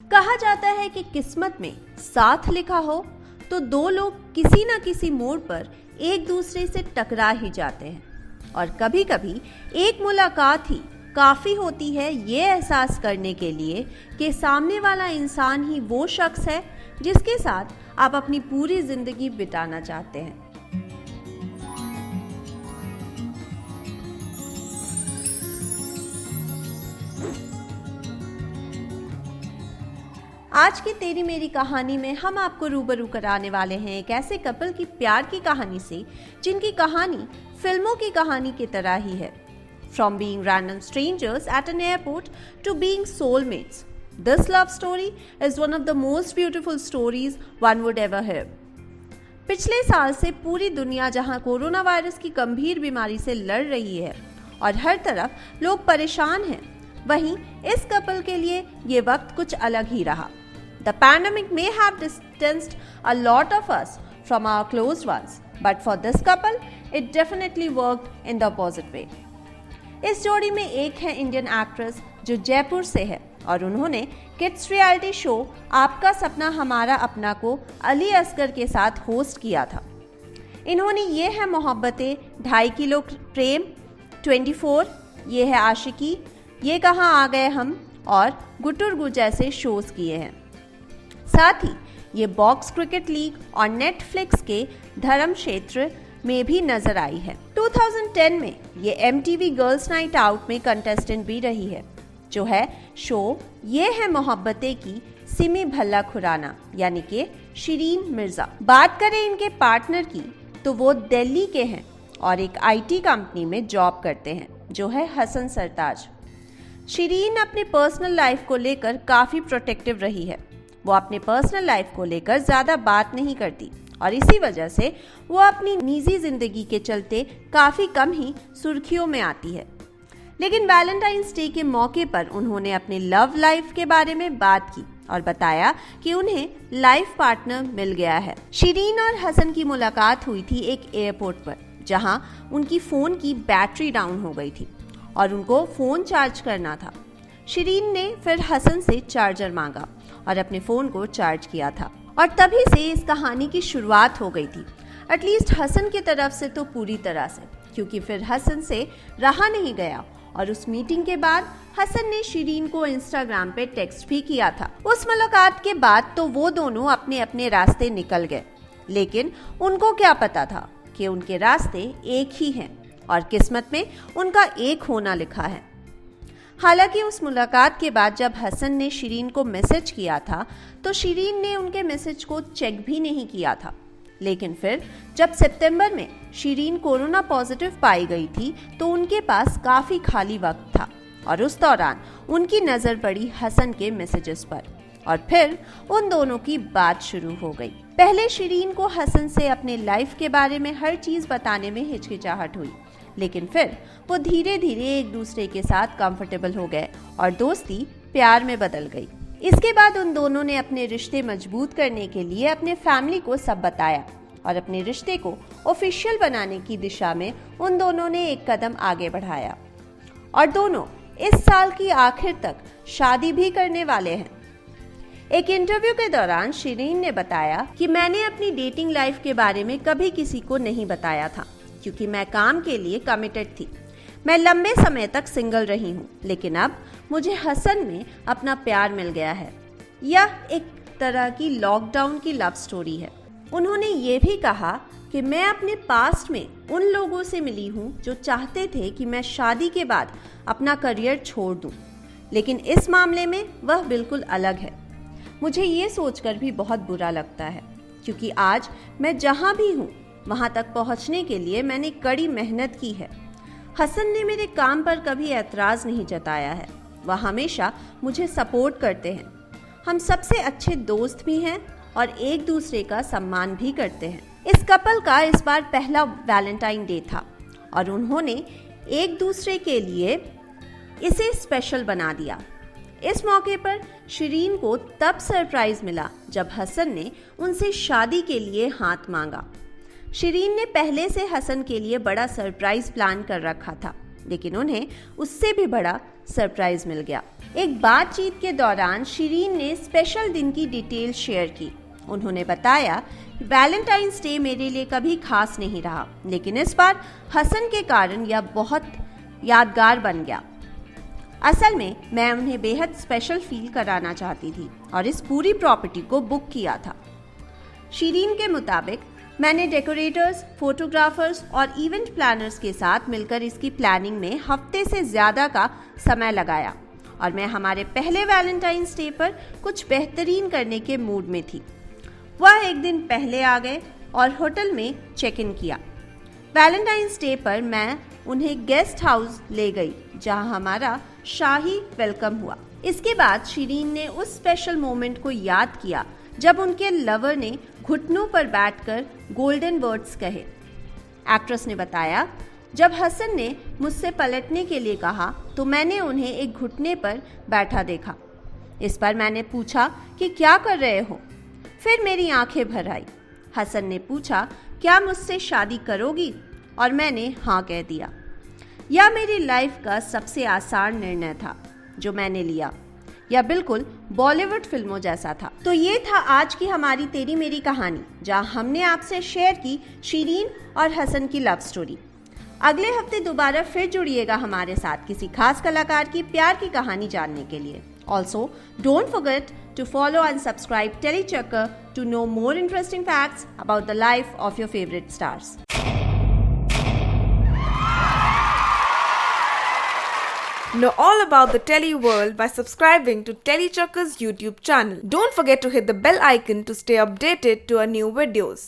कहा जाता है कि किस्मत में साथ लिखा हो तो दो लोग किसी न किसी मोड़ पर एक दूसरे से टकरा ही जाते हैं और कभी कभी एक मुलाकात ही काफ़ी होती है ये एहसास करने के लिए कि सामने वाला इंसान ही वो शख्स है जिसके साथ आप अपनी पूरी ज़िंदगी बिताना चाहते हैं। आज की तेरी मेरी कहानी में हम आपको रूबरू कराने वाले हैं एक ऐसे कपल की प्यार की कहानी से जिनकी कहानी फिल्मों की कहानी की तरह ही है। From being random strangers at an airport to being soulmates, this love story is one of the most beautiful stories one would ever hear. पिछले साल से पूरी दुनिया जहां कोरोना वायरस की गंभीर बीमारी से लड़ रही है और हर तरफ लोग परेशान हैं, वहीं इस कपल के लिए ये वक्त कुछ अलग ही रहा। The pandemic may have distanced a lot of us from our closed ones, but for this couple, it definitely worked in the opposite way. इस जोड़ी में एक है इंडियन एक्ट्रेस जो जयपुर से है और उन्होंने किड्स रियलिटी शो आपका सपना हमारा अपना को अली असगर के साथ होस्ट किया था। इन्होंने ये है मोहब्बतें, 2.5 किलो प्रेम, 24, ये है आशिकी, ये कहाँ आ गए हम और गुटुरगु जैसे शोज किए हैं। साथ ही ये बॉक्स क्रिकेट लीग और नेटफ्लिक्स के धर्म क्षेत्र में भी नजर आई है। 2010 में ये MTV गर्ल्स नाइट आउट में कंटेस्टेंट भी रही है, जो है शो ये है मोहब्बतें की सिमी भल्ला खुराना यानी कि शिरीन मिर्जा। बात करें इनके पार्टनर की तो वो दिल्ली के हैं और एक IT कंपनी में जॉब करते हैं, जो है हसन सरताज। शिरीन अपनी पर्सनल लाइफ को लेकर काफ़ी प्रोटेक्टिव रही है। वो अपने पर्सनल लाइफ को लेकर ज़्यादा बात नहीं करती और इसी वजह से वो अपनी निजी ज़िंदगी के चलते काफ़ी कम ही सुर्खियों में आती है। लेकिन वैलेंटाइंस डे के मौके पर उन्होंने अपने लव लाइफ के बारे में बात की और बताया कि उन्हें लाइफ पार्टनर मिल गया है। शिरीन और हसन की मुलाकात हुई थी एक एयरपोर्ट पर, जहां उनकी फ़ोन की बैटरी डाउन हो गई थी और उनको फ़ोन चार्ज करना था। शिरीन ने फिर हसन से चार्जर मांगा और अपने फ़ोन को चार्ज किया था और तभी से इस कहानी की शुरुआत हो गई थी। एटलीस्ट हसन की तरफ से तो पूरी तरह से, क्योंकि फिर हसन से रहा नहीं गया और उस मीटिंग के बाद हसन ने शिरीन को इंस्टाग्राम पे टेक्स्ट भी किया था। उस मुलाकात के बाद तो वो दोनों अपने अपने रास्ते निकल गए, लेकिन उनको क्या पता था कि उनके रास्ते एक ही हैं और किस्मत में उनका एक होना लिखा है। हालांकि उस मुलाकात के बाद जब हसन ने शिरीन को मैसेज किया था तो शिरीन ने उनके मैसेज को चेक भी नहीं किया था। लेकिन फिर जब सितंबर में शिरीन कोरोना पॉजिटिव पाई गई थी तो उनके पास काफ़ी खाली वक्त था और उस दौरान उनकी नज़र पड़ी हसन के मैसेजेस पर और फिर उन दोनों की बात शुरू हो गई। पहले शिरीन को हसन से अपने लाइफ के बारे में हर चीज़ बताने में हिचकिचाहट हुई, लेकिन फिर वो धीरे धीरे एक दूसरे के साथ कंफर्टेबल हो गए और दोस्ती प्यार में बदल गई। इसके बाद उन दोनों ने अपने रिश्ते मजबूत करने के लिए अपने फैमिली को सब बताया और अपने रिश्ते को ऑफिशियल बनाने की दिशा में उन दोनों ने एक कदम आगे बढ़ाया और दोनों इस साल की आखिर तक शादी भी करने वाले हैं। एक इंटरव्यू के दौरान शिरीन ने बताया कि मैंने अपनी डेटिंग लाइफ के बारे में कभी किसी को नहीं बताया था क्योंकि मैं काम के लिए कमिटेड थी। मैं लंबे समय तक सिंगल रही हूँ, लेकिन अब मुझे हसन में अपना प्यार मिल गया है। यह एक तरह की लॉकडाउन की लव स्टोरी है। उन्होंने ये भी कहा कि मैं अपने पास्ट में उन लोगों से मिली हूँ जो चाहते थे कि मैं शादी के बाद अपना करियर छोड़ दूँ, लेकिन इस मामले में वह बिल्कुल अलग है। मुझे ये सोचकर भी बहुत बुरा लगता है क्योंकि आज मैं जहाँ भी हूँ वहाँ तक पहुँचने के लिए मैंने कड़ी मेहनत की है। हसन ने मेरे काम पर कभी एतराज़ नहीं जताया है, वह हमेशा मुझे सपोर्ट करते हैं। हम सबसे अच्छे दोस्त भी हैं और एक दूसरे का सम्मान भी करते हैं। इस कपल का इस बार पहला वैलेंटाइन डे था और उन्होंने एक दूसरे के लिए इसे स्पेशल बना दिया। इस मौके पर शिरीन को तब सरप्राइज मिला जब हसन ने उनसे शादी के लिए हाथ मांगा। शिरीन ने पहले से हसन के लिए बड़ा सरप्राइज प्लान कर रखा था। लेकिन उन्हें उससे भी बड़ा सरप्राइज मिल गया। एक बातचीत के दौरान शिरीन ने स्पेशल दिन की डिटेल शेयर की। उन्होंने बताया कि वैलेंटाइंस डे मेरे लिए कभी खास नहीं रहा, लेकिन इस बार हसन के कारण यह बहुत यादगार बन गया। असल में मैं उन्हें बेहद स्पेशल फील कराना चाहती थी और इस पूरी प्रॉपर्टी को बुक किया था। शिरीन के मुताबिक मैंने डेकोरेटर्स, फोटोग्राफर्स और इवेंट प्लानर्स के साथ मिलकर इसकी प्लानिंग में हफ्ते से ज़्यादा का समय लगाया और मैं हमारे पहले वैलेंटाइंस डे पर कुछ बेहतरीन करने के मूड में थी। वह एक दिन पहले आ गए और होटल में चेक इन किया। वैलेंटाइंस डे पर मैं उन्हें गेस्ट हाउस ले गई जहां हमारा शाही वेलकम हुआ। इसके बाद शिरीन ने उस स्पेशल मोमेंट को याद किया जब उनके लवर ने घुटनों पर बैठकर गोल्डन वर्ड्स कहे। एक्ट्रेस ने बताया, जब हसन ने मुझसे पलटने के लिए कहा तो मैंने उन्हें एक घुटने पर बैठा देखा। इस पर मैंने पूछा कि क्या कर रहे हो? फिर मेरी आंखें भर आई। हसन ने पूछा, क्या मुझसे शादी करोगी? और मैंने हाँ कह दिया। यह मेरी लाइफ का सबसे आसान निर्णय था जो मैंने लिया। यह बिल्कुल बॉलीवुड फिल्मों जैसा था। तो ये था आज की हमारी तेरी मेरी कहानी, जहां हमने आपसे शेयर की शिरीन और हसन की लव स्टोरी। अगले हफ्ते दोबारा फिर जुड़िएगा हमारे साथ किसी खास कलाकार की प्यार की कहानी जानने के लिए। Also don't forget to follow and subscribe Telechakkar to know more interesting facts about the life of your favorite stars. Know all about the Tele world by subscribing to Telechakkar's YouTube channel. Don't forget to hit the bell icon to stay updated to our new videos.